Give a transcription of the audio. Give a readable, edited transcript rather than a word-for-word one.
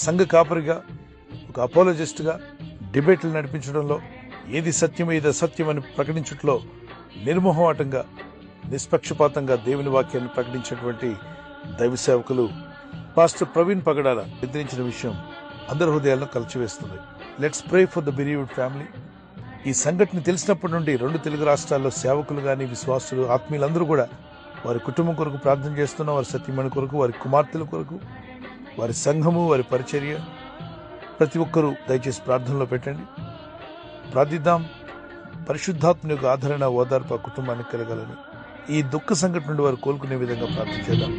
సంఘ కాపరిగా, ఒక అపోలజిస్ట్గా డిబేట్లు నడిపించడంలో ఏది సత్యం ఏది అసత్యం అని ప్రకటించడంలో నిర్మోహమాటంగా, నిష్పక్షపాతంగా దేవుని వాక్యాన్ని ప్రకటించినటువంటి దైవ సేవకులు పాస్టర్ ప్రవీణ్ పగడాల నిద్రించిన విషయం అందరి హృదయాలను కలిచివేస్తుంది. Let's pray for the believed family. ఈ సంఘటన తెలిసినప్పటి నుండి 2 తెలుగు రాష్ట్రాల్లో సేవకులు కానీ, విశ్వాసులు, ఆత్మీయులందరూ కూడా వారి కుటుంబం కొరకు ప్రార్థన చేస్తున్న, వారి సతీమణి కొరకు, వారి కుమార్తెల కొరకు, వారి సంఘము, వారి పరిచర్య, ప్రతి ఒక్కరూ దయచేసి ప్రార్థనలో పెట్టండి. ప్రార్థిద్దాం. పరిశుద్ధాత్మ యొక్క ఆదరణ, ఓదార్పు ఆ కుటుంబానికి కలగాలని, ఈ దుఃఖ సంఘటన నుండి వారు కోలుకునే విధంగా ప్రార్థన చేద్దాం.